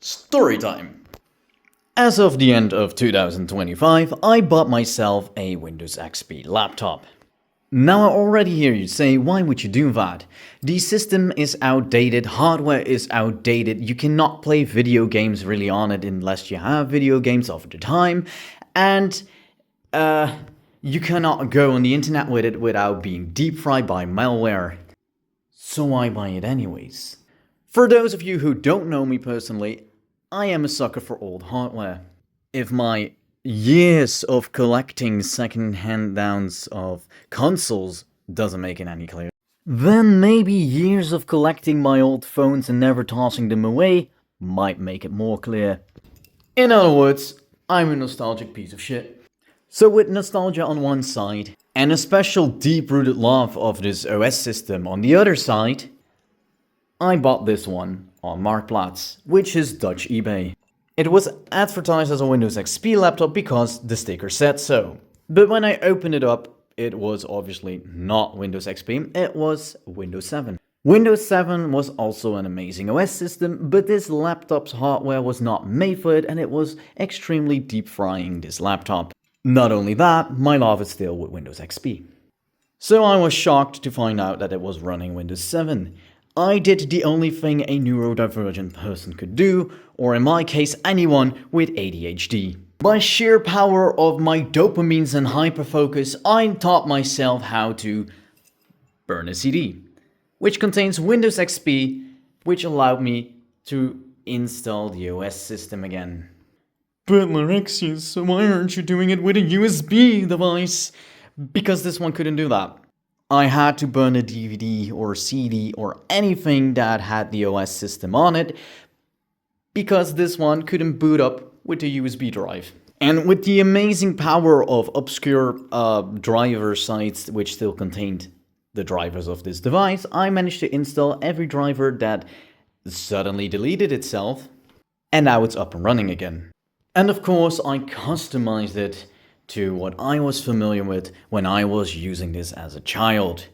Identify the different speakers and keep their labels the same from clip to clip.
Speaker 1: Story time. As of the end of 2025, I bought myself a Windows XP laptop. Now I already hear you say, why would you do that? The system is outdated, hardware is outdated, you cannot play video games really on it unless you have video games of the time, and you cannot go on the internet with it without being deep fried by malware. So why buy it anyways? For those of you who don't know me personally, I am a sucker for old hardware. If my years of collecting second-hand downs of consoles doesn't make it any clearer, then maybe years of collecting my old phones and never tossing them away might make it more clear. In other words, I'm a nostalgic piece of shit. So with nostalgia on one side, and a special deep-rooted love of this OS system on the other side, I bought this one on Marktplaats, which is Dutch eBay. It was advertised as a Windows XP laptop because the sticker said so. But when I opened it up, it was obviously not Windows XP, it was Windows 7. Windows 7 was also an amazing OS system, but this laptop's hardware was not made for it and it was extremely deep frying this laptop. Not only that, my love is still with Windows XP. So I was shocked to find out that it was running Windows 7. I did the only thing a neurodivergent person could do, or in my case anyone with ADHD. By sheer power of my dopamines and hyperfocus, I taught myself how to burn a CD, which contains Windows XP, which allowed me to install the OS system again. But Larexius, why aren't you doing it with a USB device? Because this one couldn't do that. I had to burn a DVD or CD or anything that had the OS system on it, because this one couldn't boot up with the USB drive. And with the amazing power of obscure driver sites which still contained the drivers of this device, I managed to install every driver that suddenly deleted itself, and now it's up and running again. And of course I customized it to what I was familiar with when I was using this as a child,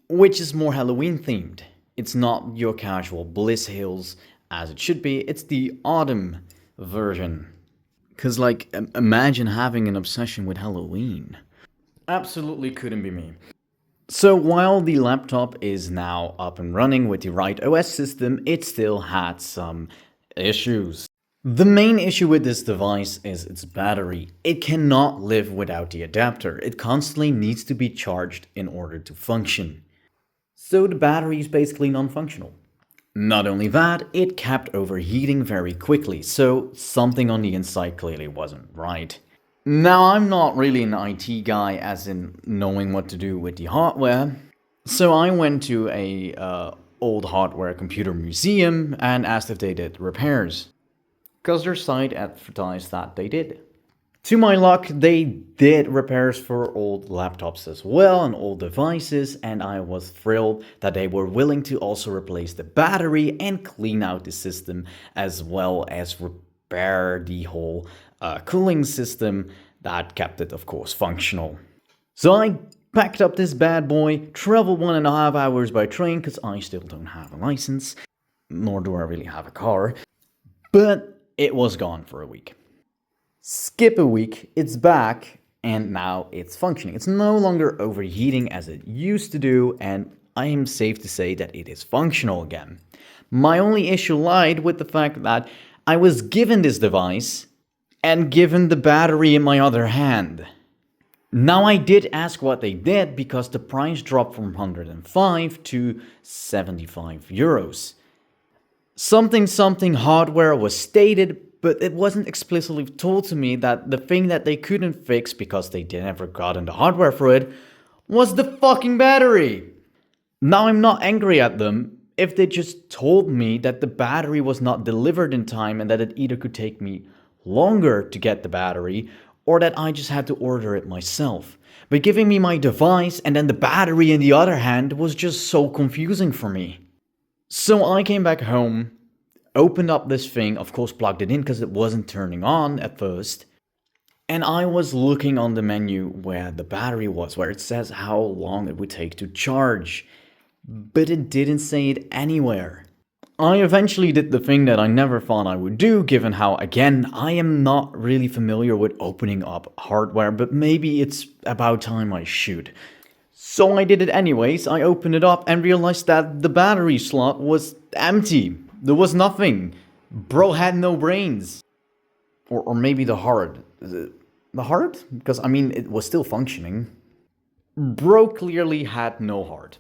Speaker 1: which is more Halloween themed. It's not your casual Bliss Hills as it should be, it's the autumn version. Cause like, imagine having an obsession with Halloween. Absolutely couldn't be me. So while the laptop is now up and running with the right OS system, it still had some issues. The main issue with this device is its battery. It cannot live without the adapter. It constantly needs to be charged in order to function. So the battery is basically non-functional. Not only that, it kept overheating very quickly, so something on the inside clearly wasn't right. Now I'm not really an IT guy as in knowing what to do with the hardware, so I went to a old hardware computer museum and asked if they did repairs, because their site advertised that they did. To my luck, they did repairs for old laptops as well and old devices, and I was thrilled that they were willing to also replace the battery and clean out the system, as well as repair the whole cooling system that kept it, of course, functional. So I packed up this bad boy, traveled 1.5 hours by train, because I still don't have a license, nor do I really have a car, but it was gone for a week. Skip a week, it's back, and now it's functioning. It's no longer overheating as it used to do, and I am safe to say that it is functional again. My only issue lied with the fact that I was given this device and given the battery in my other hand. Now I did ask what they did because the price dropped from 105 to 75 euros. Something hardware was stated, but it wasn't explicitly told to me that the thing that they couldn't fix because they never gotten the hardware for it was the fucking battery. Now I'm not angry at them if they just told me that the battery was not delivered in time and that it either could take me longer to get the battery or that I just had to order it myself. But giving me my device and then the battery in the other hand was just so confusing for me. So I came back home, opened up this thing, of course plugged it in because it wasn't turning on at first, and I was looking on the menu where the battery was, where it says how long it would take to charge, but it didn't say it anywhere. I eventually did the thing that I never thought I would do, given how, again, I am not really familiar with opening up hardware, but maybe it's about time I should. So I did it anyways. I opened it up and realized that the battery slot was empty. There was nothing. Bro had no brains. Or maybe the heart. The heart? Because, I mean, it was still functioning. Bro clearly had no heart.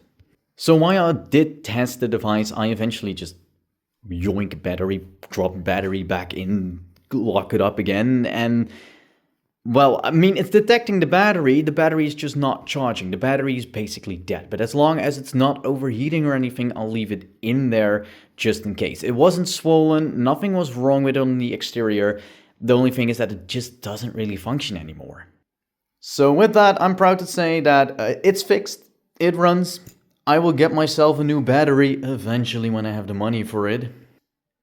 Speaker 1: So while I did test the device, I eventually just yoink battery, drop battery back in, lock it up again, and well, I mean, it's detecting the battery is just not charging. The battery is basically dead, but as long as it's not overheating or anything, I'll leave it in there just in case. It wasn't swollen, nothing was wrong with it on the exterior. The only thing is that it just doesn't really function anymore. So with that, I'm proud to say that it's fixed, it runs. I will get myself a new battery eventually when I have the money for it.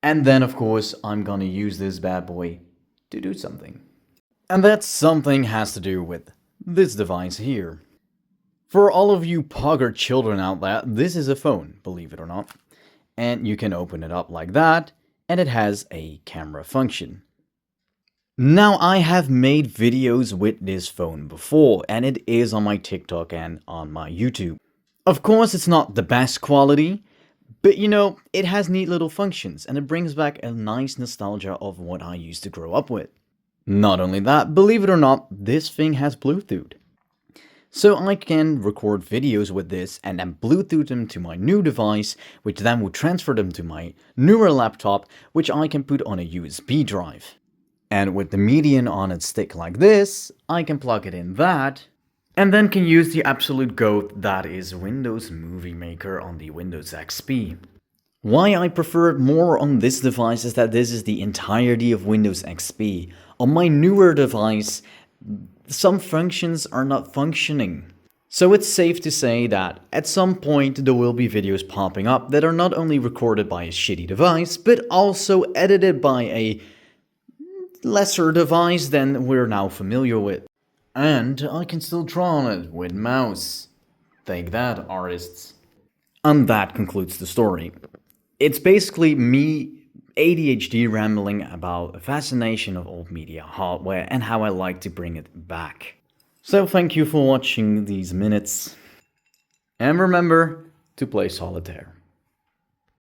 Speaker 1: And then, of course, I'm gonna use this bad boy to do something. And that something has to do with this device here. For all of you pogger children out there, this is a phone, believe it or not. And you can open it up like that, and it has a camera function. Now, I have made videos with this phone before, and it is on my TikTok and on my YouTube. Of course, it's not the best quality, but you know, it has neat little functions, and it brings back a nice nostalgia of what I used to grow up with. Not only that, believe it or not, this thing has Bluetooth. So I can record videos with this and then Bluetooth them to my new device, which then will transfer them to my newer laptop, which I can put on a USB drive. And with the median on its stick like this, I can plug it in that, and then can use the absolute GOAT that is Windows Movie Maker on the Windows XP. Why I prefer it more on this device is that this is the entirety of Windows XP. On my newer device, some functions are not functioning. So it's safe to say that at some point there will be videos popping up that are not only recorded by a shitty device, but also edited by a lesser device than we're now familiar with. And I can still draw on it with mouse. Take that, artists. And that concludes the story. It's basically me ADHD rambling about a fascination of old media hardware and how I like to bring it back. So thank you for watching these minutes. And remember to play solitaire.